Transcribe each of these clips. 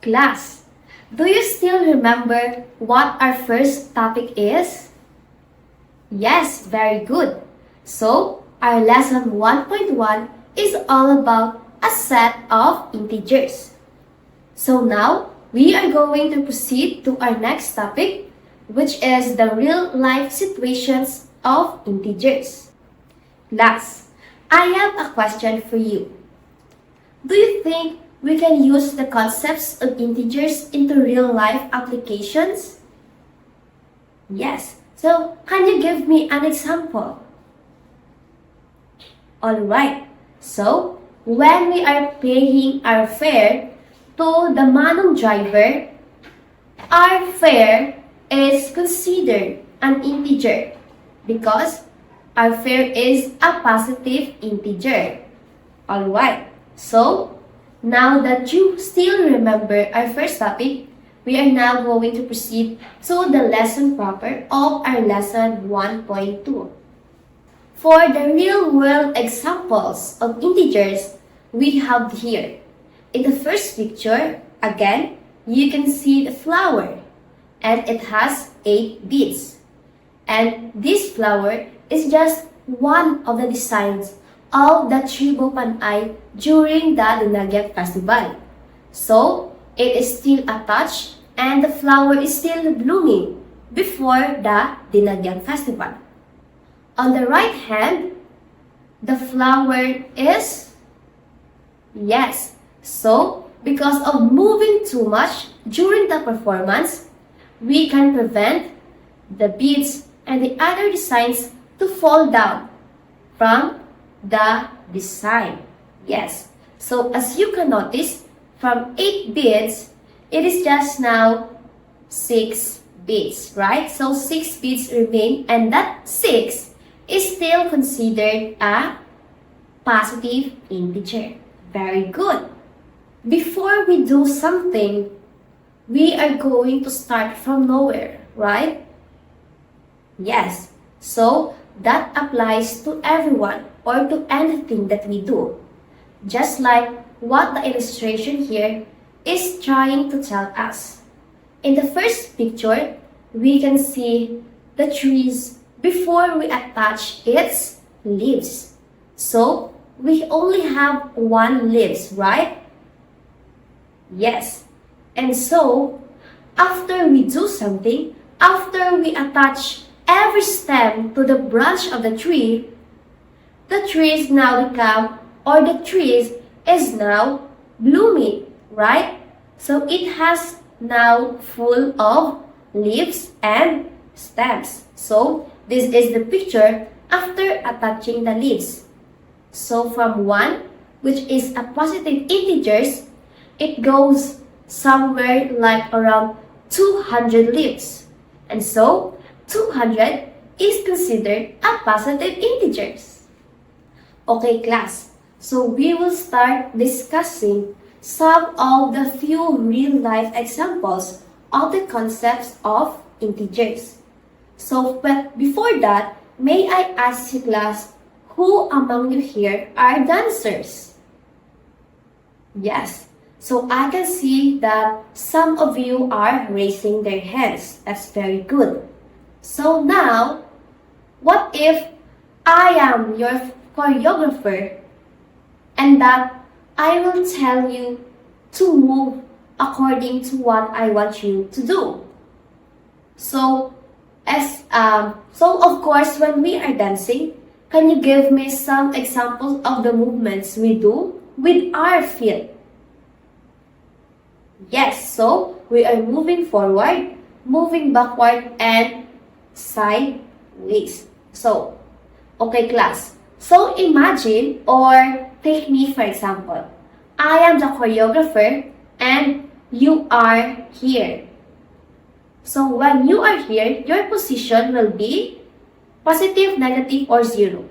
Class, do you still remember what our first topic is? Yes, very good. So, our lesson 1.1 is all about a set of integers. So now, we are going to proceed to our next topic, which is the real-life situations of integers. Class, I have a question for you. Do you think we can use the concepts of integers into real-life applications? Yes. So, can you give me an example? Alright. So, when we are paying our fare to the manong driver, our fare is considered an integer because our fare is a positive integer. Alright. So, now that you still remember our first topic, we are now going to proceed to the lesson proper of our lesson 1.2. For the real-world examples of integers, we have here. In the first picture, again, you can see the flower, and it has 8 beads. And this flower is just one of the designs of the Tribo Panay during the Dinagyat Festival. So, it is still attached and the flower is still blooming before the Dinagyat Festival. On the right hand, the flower is, yes, so because of moving too much during the performance, we can prevent the beads and the other designs to fall down from the design. Yes, so as you can notice, from 8 beads, it is just now 6 beads, right? So 6 beads remain, and that 6 is still considered a positive integer. Very good. Before we do something, we are going to start from nowhere, right? Yes, so that applies to everyone or to anything that we do. Just like what the illustration here is trying to tell us. In the first picture, we can see the trees before we attach its leaves. So, we only have 1 leaves, right? Yes. And so, after we do something, after we attach every stem to the branch of the trees now become, or the trees is now blooming, right? So it has now full of leaves and stems. So this is the picture after attaching the leaves. So from 1, which is a positive integers, it goes somewhere like around 200 leaves. And so 200 is considered a positive integers. Okay, class. So we will start discussing some of the few real-life examples of the concepts of integers. So, but before that, may I ask you, class, who among you here are dancers? Yes. So I can see that some of you are raising their hands. That's very good. So now, what if I am your choreographer and that I will tell you to move according to what I want you to do? So, of course, when we are dancing, can you give me some examples of the movements we do with our feet? Yes, so we are moving forward, moving backward, and sideways. So, okay, class. So imagine, or take me for example. I am the choreographer and you are here. So when you are here, your position will be positive, negative, or 0.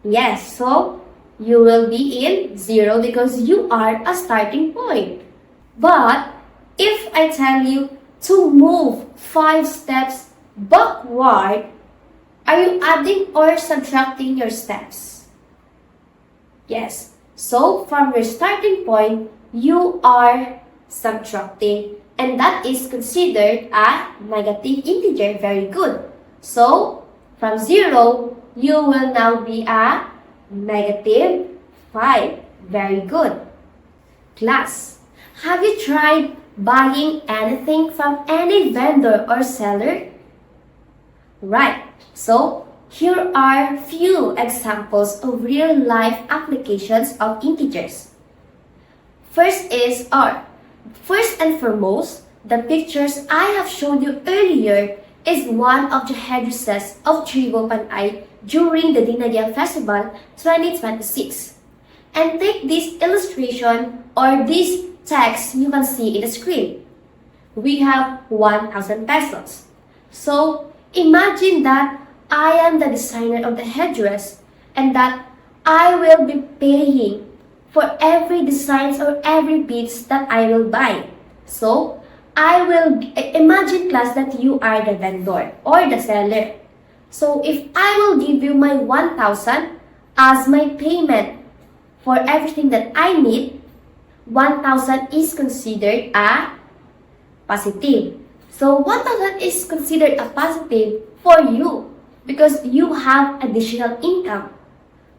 Yes, so you will be in 0 because you are a starting point. But if I tell you to move 5 steps backward, are you adding or subtracting your steps? Yes. So from your starting point, you are subtracting, and that is considered a negative integer. Very good. So, from 0, you will now be a negative 5. Very good. Class, have you tried buying anything from any vendor or seller? Right. So, here are few examples of real-life applications of integers. First is R. First and foremost, the pictures I have shown you earlier is one of the headdresses of Tribo Panay during the Dinagyang Festival 2026. And take this illustration or this text you can see in the screen. We have 1,000 pesos. So, imagine that I am the designer of the headdress and that I will be paying for every designs or every beads that I will buy. So, I will imagine class that you are the vendor or the seller. So, if I will give you my 1,000 as my payment for everything that I need, 1,000 is considered a positive. So, 1,000 is considered a positive for you because you have additional income.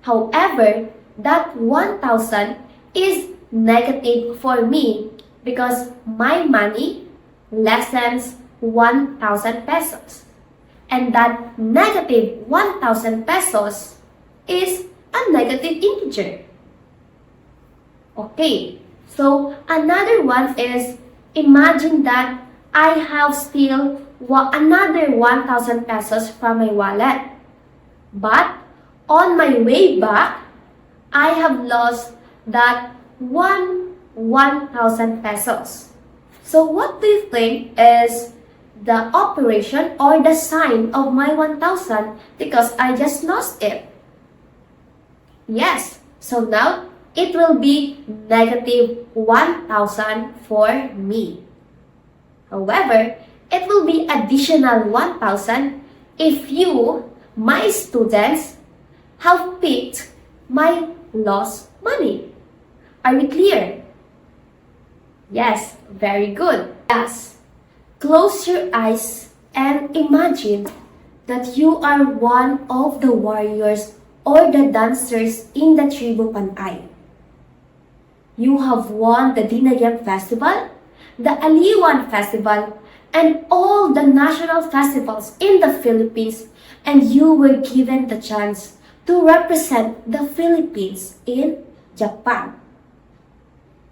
However, that 1,000 is negative for me because my money lessens 1,000 pesos. And that negative 1,000 pesos is a negative integer. Okay, so another one is, imagine that I have still another 1,000 pesos from my wallet. But on my way back, I have lost that 1,000 pesos. So what do you think is the operation or the sign of my 1,000 because I just lost it? Yes, so now it will be negative 1,000 for me. However, it will be additional 1,000 if you, my students, have picked my lost money. Are we clear? Yes, very good. Yes. Close your eyes and imagine that you are one of the warriors or the dancers in the Tribo Panay. You have won the Dinagyang Festival, the Aliwan Festival, and all the national festivals in the Philippines, and you were given the chance to represent the Philippines in Japan.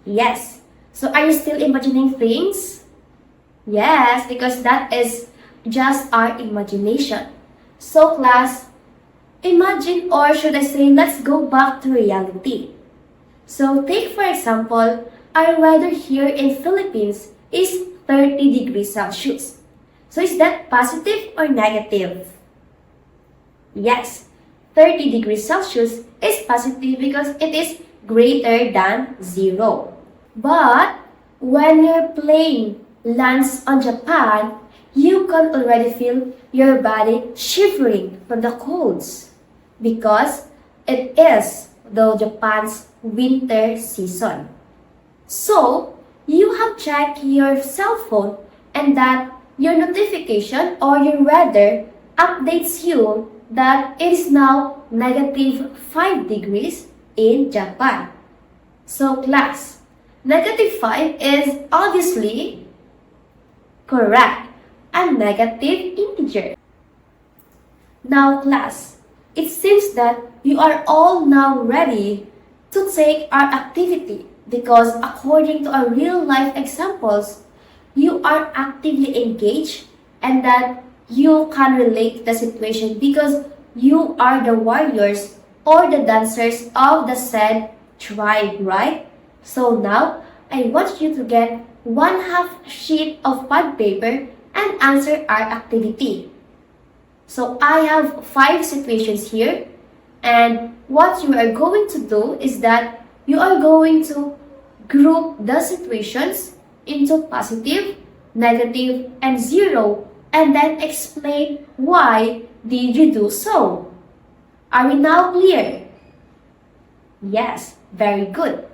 Yes. So are you still imagining things? Yes, because that is just our imagination. So class, imagine, or should I say, let's go back to reality. So take for example, our weather here in Philippines is 30 degrees Celsius. So is that positive or negative? Yes, 30 degrees Celsius is positive because it is greater than 0. But when your plane lands on Japan, you can already feel your body shivering from the colds because it is Japan's winter season. So, you have checked your cell phone and that your notification or your weather updates you that it is now negative 5 degrees in Japan. So class, negative 5 is obviously correct, a negative integer. Now class, it seems that you are all now ready to take our activity because according to our real life examples, you are actively engaged and that you can relate to the situation because you are the warriors or the dancers of the said tribe, right? So now, I want you to get 1/2 sheet of pad paper and answer our activity. So I have 5 situations here, and what you are going to do is that you are going to group the situations into positive, negative, and 0, and then explain why did you do so. Are we now clear? Yes, very good.